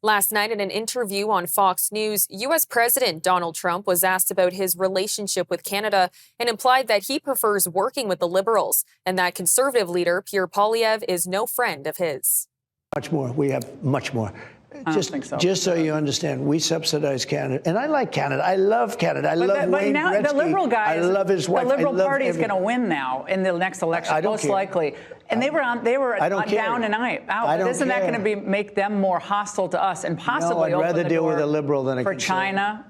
Last night in an interview on Fox News, U.S. President Donald Trump was asked about his relationship with Canada and implied that he prefers working with the Liberals and that Conservative leader Pierre Poilievre is no friend of his. Much more. We have much more. I don't think so. Just so you understand, we subsidize Canada, and I like Canada. I love Canada. I love Wayne now Gretzky. The Liberal guy, I love his wife. The Liberal Party is going to win now in the next election, most likely. And they were down and out. Isn't that going to make them more hostile to us and possibly I'd rather deal with a Liberal than a for China,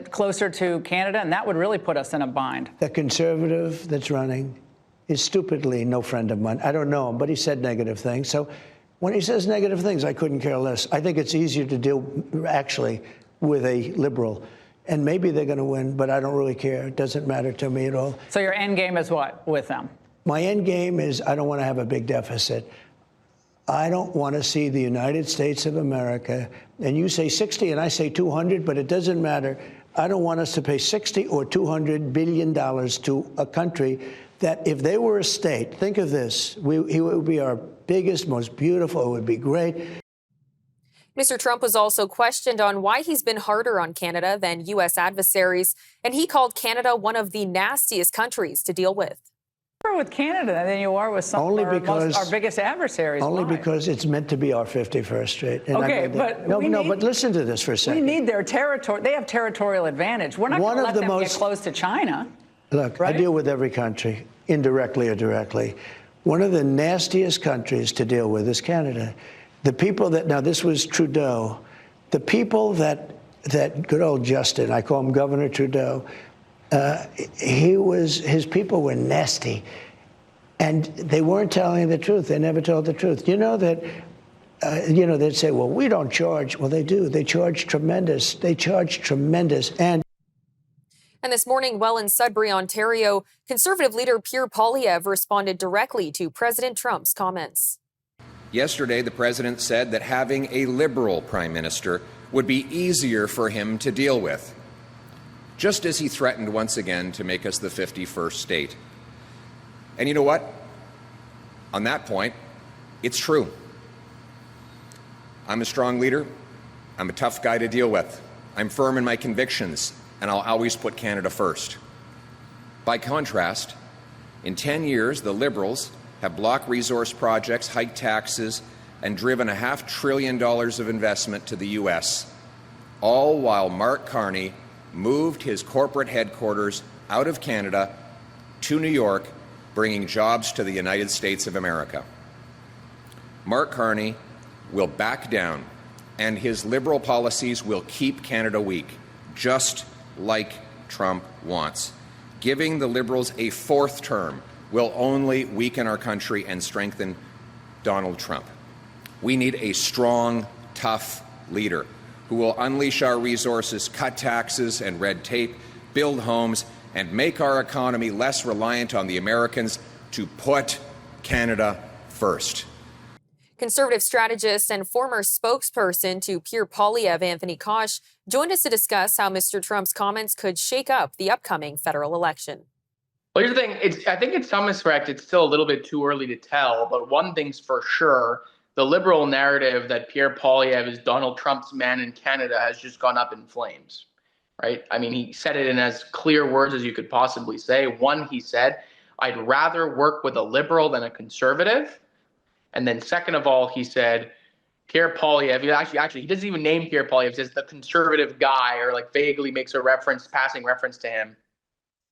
closer to Canada, and that would really put us in a bind. The Conservative that's running is stupidly no friend of mine. I don't know him, but he said negative things. So when he says negative things, I couldn't care less. I think it's easier to deal, actually, with a Liberal. And maybe they're going to win, but I don't really care. It doesn't matter to me at all. So your end game is what with them? My end game is I don't want to have a big deficit. I don't want to see the United States of America, and you say 60 and I say 200, but it doesn't matter. I don't want us to pay 60 or $200 billion to a country that if they were a state, think of this, he would be our biggest, most beautiful, it would be great. Mr. Trump was also questioned on why he's been harder on Canada than U.S. adversaries, and he called Canada one of the nastiest countries to deal with. With Canada than you are with some of our biggest adversaries. Only because it's meant to be our 51st state. And okay, but but listen to this for a second. We need their territory. They have territorial advantage. We're not going to let them get close to China. Look, right? I deal with every country, indirectly or directly. One of the nastiest countries to deal with is Canada. The people that, now this was Trudeau, the people that good old Justin, I call him Governor Trudeau, his people were nasty, and they weren't telling the truth. They never told the truth. You know that, they'd say, well, we don't charge. Well, they do. They charge tremendous. They charge tremendous. And this morning, in Sudbury, Ontario, Conservative leader Pierre Poilievre responded directly to President Trump's comments. Yesterday, the president said that having a Liberal prime minister would be easier for him to deal with, just as he threatened once again to make us the 51st state. And you know what? On that point, it's true. I'm a strong leader. I'm a tough guy to deal with. I'm firm in my convictions, and I'll always put Canada first. By contrast, in 10 years, the Liberals have blocked resource projects, hiked taxes, and driven $500 billion of investment to the U.S., all while Mark Carney moved his corporate headquarters out of Canada to New York, bringing jobs to the United States of America. Mark Carney will back down, and his Liberal policies will keep Canada weak, just like Trump wants. Giving the Liberals a fourth term will only weaken our country and strengthen Donald Trump. We need a strong, tough leader who will unleash our resources, cut taxes and red tape, build homes, and make our economy less reliant on the Americans to put Canada first. Conservative strategist and former spokesperson to Pierre Poilievre, Anthony Koch, joined us to discuss how Mr. Trump's comments could shake up the upcoming federal election. Well, here's the thing. I think in some respect, it's still a little bit too early to tell, but one thing's for sure. The Liberal narrative that Pierre Poilievre is Donald Trump's man in Canada has just gone up in flames, right? I mean, he said it in as clear words as you could possibly say. One, he said, I'd rather work with a Liberal than a Conservative. And then second of all, he said, Pierre Poilievre, actually, he doesn't even name Pierre Poilievre, he says the Conservative guy, or like vaguely makes a passing reference to him,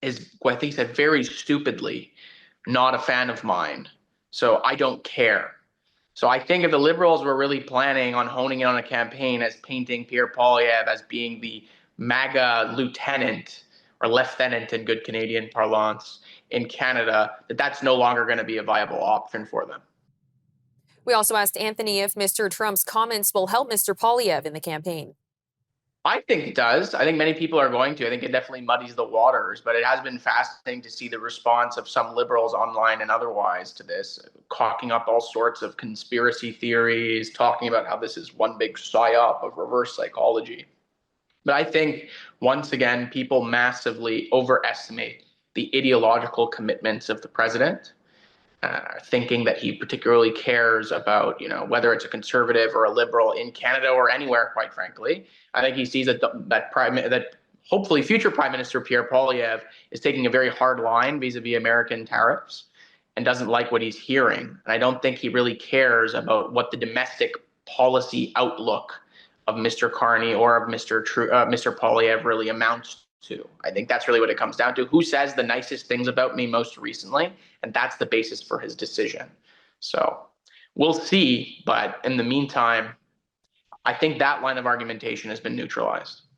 is what I think he said very stupidly, not a fan of mine. So I don't care. So I think if the Liberals were really planning on honing in on a campaign as painting Pierre Poilievre as being the MAGA lieutenant or lieutenant in good Canadian parlance in Canada, that's no longer going to be a viable option for them. We also asked Anthony if Mr. Trump's comments will help Mr. Poilievre in the campaign. I think it does. I think many people are going to. I think it definitely muddies the waters, but it has been fascinating to see the response of some Liberals online and otherwise to this, cocking up all sorts of conspiracy theories, talking about how this is one big psyop of reverse psychology. But I think, once again, people massively overestimate the ideological commitments of the president. thinking that he particularly cares about, whether it's a conservative or a liberal in Canada or anywhere, quite frankly. I think he sees that hopefully future Prime Minister Pierre Poilievre is taking a very hard line vis-a-vis American tariffs and doesn't like what he's hearing. And I don't think he really cares about what the domestic policy outlook of Mr. Carney or of Mr. Poilievre really amounts to. I think that's really what it comes down to. Who says the nicest things about me most recently? And that's the basis for his decision. So we'll see. But in the meantime, I think that line of argumentation has been neutralized.